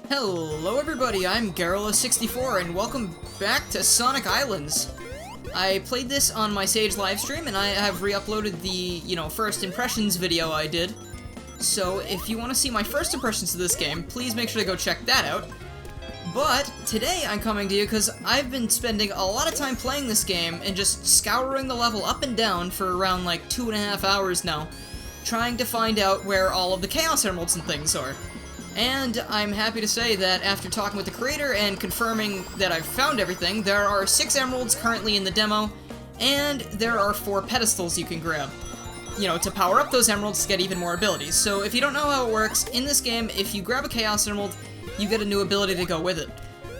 Hello everybody, I'm Garrula64 and welcome back to Sonic Islands. I played this on my Sage livestream and I have re-uploaded the, first impressions video I did. So if you want to see my first impressions of this game, please make sure to go check that out. But today I'm coming to you because I've been spending a lot of time playing this game and just scouring the level up and down for around like 2.5 hours now, trying to find out where all of the Chaos Emeralds and things are. And I'm happy to say that after talking with the creator and confirming that I've found everything, there are 6 emeralds currently in the demo, and there are 4 pedestals you can grab, to power up those emeralds to get even more abilities. So if you don't know how it works, in this game, if you grab a Chaos Emerald, you get a new ability to go with it.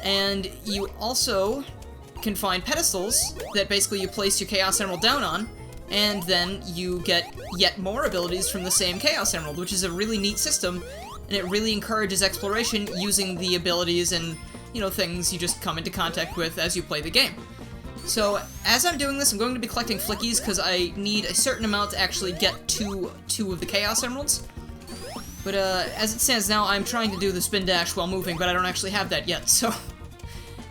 And you also can find pedestals that basically you place your Chaos Emerald down on, and then you get yet more abilities from the same Chaos Emerald, which is a really neat system. And it really encourages exploration using the abilities and, things you just come into contact with as you play the game. So, as I'm doing this, I'm going to be collecting flickies because I need a certain amount to actually get to 2 of the Chaos Emeralds. But, as it stands now, I'm trying to do the spin dash while moving, but I don't actually have that yet, so...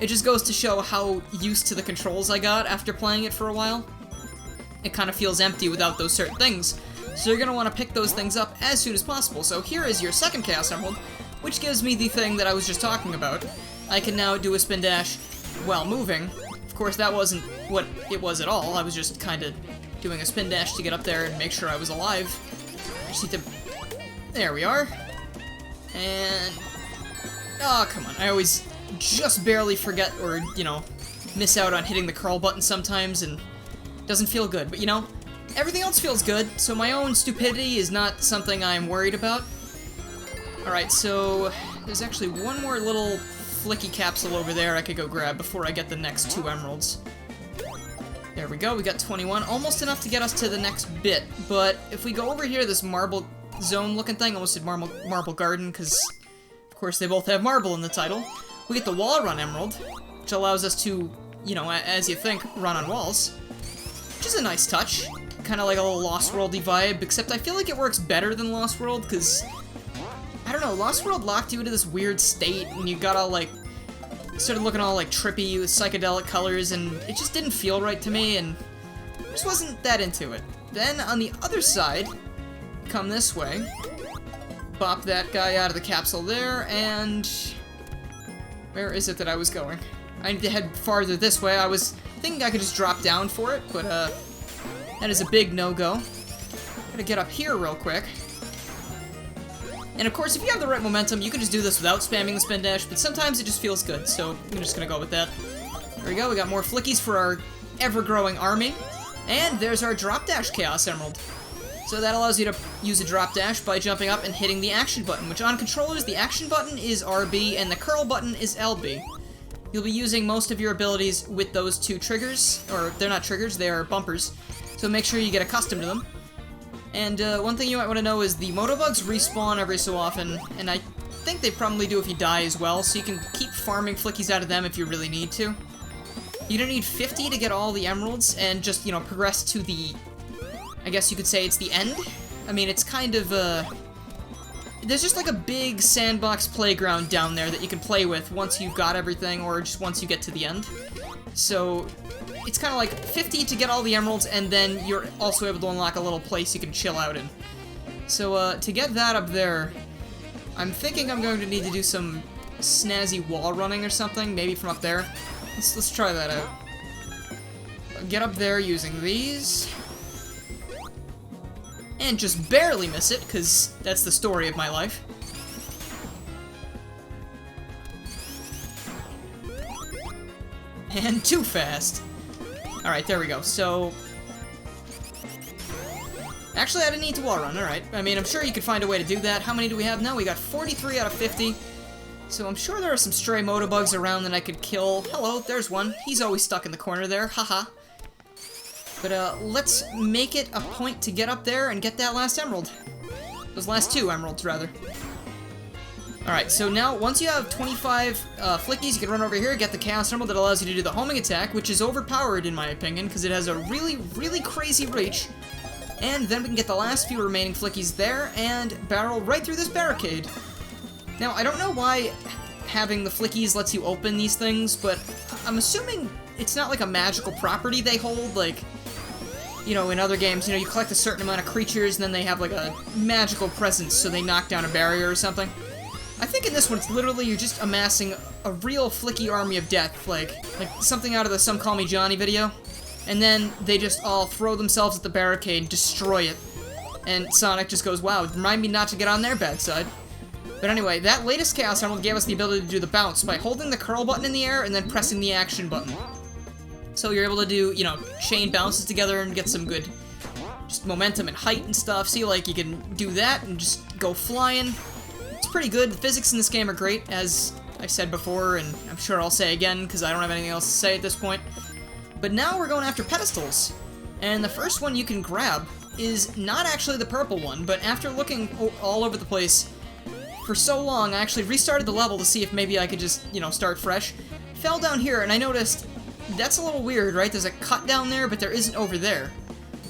It just goes to show how used to the controls I got after playing it for a while. It kind of feels empty without those certain things. So you're going to want to pick those things up as soon as possible. So here is your second Chaos Emerald, which gives me the thing that I was just talking about. I can now do a spin dash while moving. Of course, that wasn't what it was at all. I was just kind of doing a spin dash to get up there and make sure I was alive. I just need to... There we are. And... Oh, come on. I always just barely forget or, miss out on hitting the curl button sometimes, and it doesn't feel good. But, everything else feels good, so my own stupidity is not something I'm worried about. Alright, so there's actually one more little flicky capsule over there I could go grab before I get the next 2 emeralds. There we go, we got 21, almost enough to get us to the next bit, but if we go over here, this marble zone looking thing, almost said marble garden, because of course they both have marble in the title, we get the wall run emerald, which allows us to, as you think, run on walls, which is a nice touch. Kind of like a little Lost World-y vibe, except I feel like it works better than Lost World, because, I don't know, Lost World locked you into this weird state, and you got all, started looking all, trippy with psychedelic colors, and it just didn't feel right to me, and just wasn't that into it. Then, on the other side, come this way, bop that guy out of the capsule there, and... Where is it that I was going? I need to head farther this way. I was thinking I could just drop down for it, but, that is a big no-go. Gotta get up here real quick. And of course, if you have the right momentum, you can just do this without spamming the spin dash, but sometimes it just feels good, so I'm just gonna go with that. There we go, we got more flickies for our ever-growing army. And there's our drop dash Chaos Emerald. So that allows you to use a drop dash by jumping up and hitting the action button, which on controllers, the action button is RB and the curl button is LB. You'll be using most of your abilities with those 2 triggers, or they're not triggers, they are bumpers. So make sure you get accustomed to them. And one thing you might want to know is the Motobugs respawn every so often, and I think they probably do if you die as well, so you can keep farming flickies out of them if you really need to. You don't need 50 to get all the emeralds and just, progress to the... I guess you could say it's the end? I mean, it's kind of, there's just like a big sandbox playground down there that you can play with once you've got everything, or just once you get to the end. So... It's kind of like 50 to get all the emeralds, and then you're also able to unlock a little place you can chill out in. So, to get that up there, I'm thinking I'm going to need to do some snazzy wall running or something, maybe from up there. Let's try that out. Get up there using these. And just barely miss it, because that's the story of my life. And too fast. Alright, there we go. So... Actually, I didn't need to wall run, alright. I mean, I'm sure you could find a way to do that. How many do we have now? We got 43 out of 50. So I'm sure there are some stray Motobugs around that I could kill. Hello, there's one. He's always stuck in the corner there, haha. But, let's make it a point to get up there and get that last emerald. Those last 2 emeralds, rather. Alright, so now, once you have 25 flickies, you can run over here, get the Chaos Emerald that allows you to do the homing attack, which is overpowered in my opinion, because it has a really, really crazy reach. And then we can get the last few remaining flickies there, and barrel right through this barricade. Now, I don't know why having the flickies lets you open these things, but I'm assuming it's not like a magical property they hold, like, you know, in other games, you know, you collect a certain amount of creatures and then they have like a magical presence, so they knock down a barrier or something. I think in this one, it's literally you're just amassing a real flicky army of death, like something out of the Some Call Me Johnny video, and then they just all throw themselves at the barricade, destroy it, and Sonic just goes, wow, remind me not to get on their bad side. But anyway, that latest Chaos Emerald gave us the ability to do the bounce by holding the curl button in the air and then pressing the action button. So you're able to do, you know, chain bounces together and get some good just momentum and height and stuff. See, like, you can do that and just go flying. It's pretty good. The physics in this game are great, as I said before, and I'm sure I'll say again, because I don't have anything else to say at this point. But now we're going after pedestals. And the first one you can grab is not actually the purple one, but after looking all over the place for so long, I actually restarted the level to see if maybe I could just, you know, start fresh. Fell down here, and I noticed that's a little weird, right? There's a cut down there, but there isn't over there.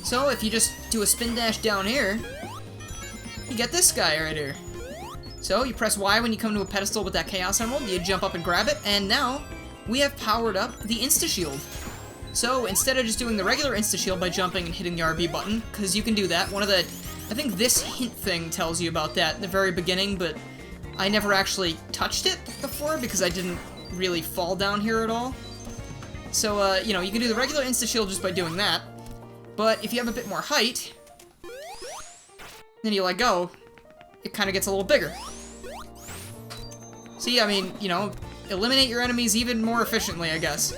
So if you just do a spin dash down here, you get this guy right here. So you press Y when you come to a pedestal with that Chaos Emerald, you jump up and grab it, and now we have powered up the Insta-Shield. So instead of just doing the regular Insta-Shield by jumping and hitting the RB button, because you can do that, I think this hint thing tells you about that in the very beginning, but I never actually touched it before because I didn't really fall down here at all. So, you know, you can do the regular Insta-Shield just by doing that, but if you have a bit more height, then you let go, it kind of gets a little bigger. See, I mean, you know, eliminate your enemies even more efficiently, I guess.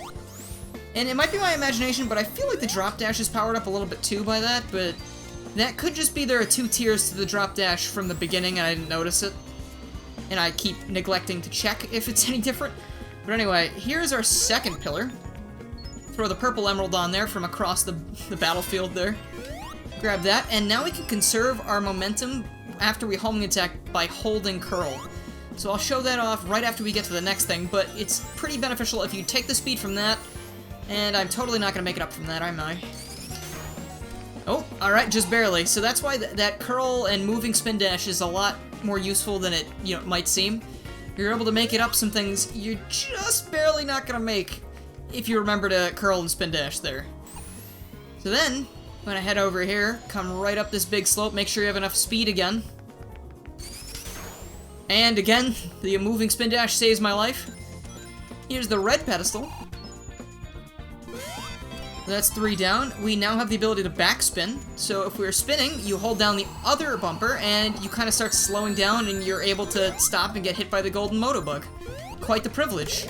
And it might be my imagination, but I feel like the drop dash is powered up a little bit too by that, but that could just be there are 2 tiers to the drop dash from the beginning and I didn't notice it. And I keep neglecting to check if it's any different. But anyway, here's our second pillar. Throw the purple emerald on there from across the battlefield there. Grab that, and now we can conserve our momentum after we homing attack by holding curl. So I'll show that off right after we get to the next thing, but it's pretty beneficial if you take the speed from that, and I'm totally not going to make it up from that, am I? Oh, alright, just barely. So that's why that curl and moving spin dash is a lot more useful than it, you know, might seem. You're able to make it up some things you're just barely not going to make if you remember to curl and spin dash there. So then, when I head over here, come right up this big slope, make sure you have enough speed again. And again, the moving spin dash saves my life. Here's the red pedestal. That's 3 down. We now have the ability to backspin. So if we're spinning, you hold down the other bumper and you kind of start slowing down and you're able to stop and get hit by the golden motobug. Quite the privilege.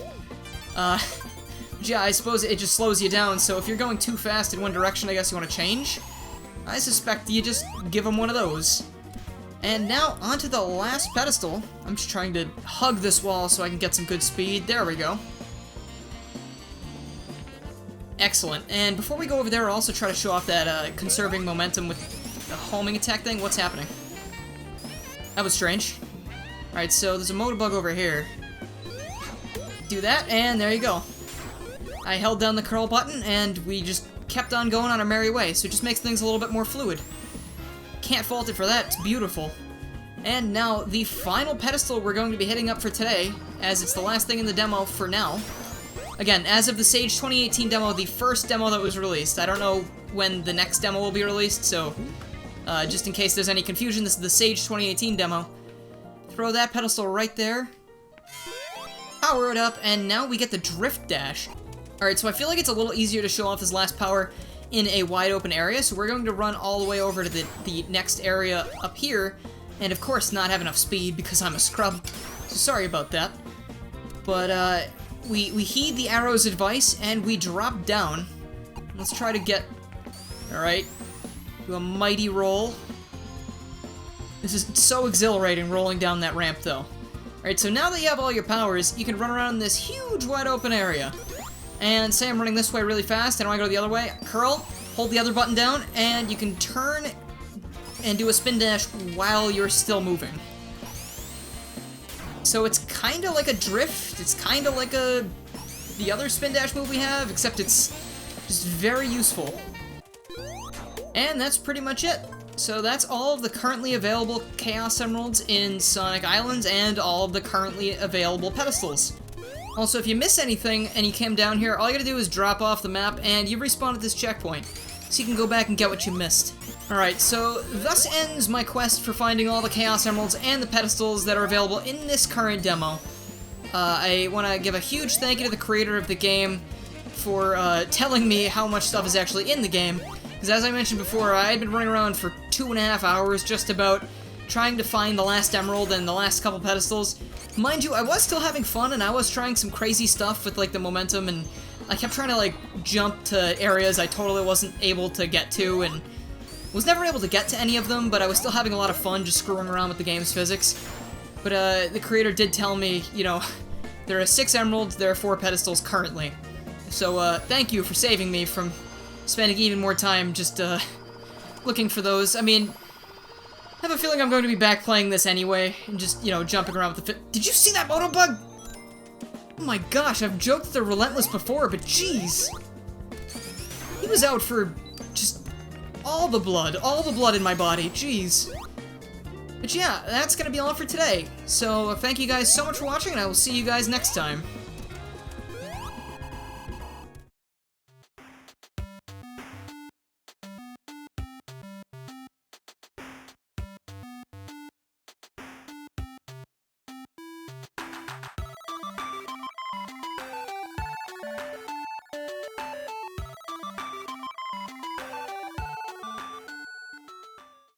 Yeah, I suppose it just slows you down, so if you're going too fast in one direction, I guess you want to change. I suspect you just give them one of those. And now, onto the last pedestal. I'm just trying to hug this wall so I can get some good speed. There we go. Excellent. And before we go over there, I'll also try to show off that conserving momentum with the homing attack thing. What's happening? That was strange. Alright, so there's a motobug over here. Do that, and there you go. I held down the curl button, and we just kept on going on our merry way, so it just makes things a little bit more fluid. Can't fault it for that, it's beautiful. And now, the final pedestal we're going to be hitting up for today, as it's the last thing in the demo for now. Again, as of the Sage 2018 demo, the first demo that was released. I don't know when the next demo will be released, so just in case there's any confusion, this is the Sage 2018 demo. Throw that pedestal right there. Power it up, and now we get the drift dash. Alright, so I feel like it's a little easier to show off this last power in a wide open area, so we're going to run all the way over to the next area up here, and of course not have enough speed because I'm a scrub, so sorry about that. But we heed the arrow's advice, and we drop down. Let's try to get, alright, do a mighty roll. This is so exhilarating rolling down that ramp though. Alright, so now that you have all your powers, you can run around this huge wide open area. And say I'm running this way really fast, and I want to go the other way, curl, hold the other button down, and you can turn and do a spin dash while you're still moving. So it's kind of like a drift, it's kind of like the other spin dash move we have, except it's just very useful. And that's pretty much it. So that's all of the currently available Chaos Emeralds in Sonic Islands and all of the currently available Pedestals. Also, if you miss anything and you came down here, all you gotta do is drop off the map and you respawn at this checkpoint. So you can go back and get what you missed. Alright, so thus ends my quest for finding all the Chaos Emeralds and the Pedestals that are available in this current demo. I want to give a huge thank you to the creator of the game for telling me how much stuff is actually in the game. Because as I mentioned before, I had been running around for 2.5 hours just about trying to find the last emerald and the last couple pedestals. Mind you, I was still having fun and I was trying some crazy stuff with like the momentum, and I kept trying to like jump to areas I totally wasn't able to get to, and was never able to get to any of them, but I was still having a lot of fun just screwing around with the game's physics. But the creator did tell me, you know, there are 6 emeralds, there are 4 pedestals currently. So thank you for saving me from spending even more time just looking for those. I mean, I have a feeling I'm going to be back playing this anyway, and just, you know, jumping around with the Did you see that Motobug? Oh my gosh, I've joked they're relentless before, but jeez. He was out for just all the blood in my body, jeez. But yeah, that's gonna be all for today. So thank you guys so much for watching, and I will see you guys next time.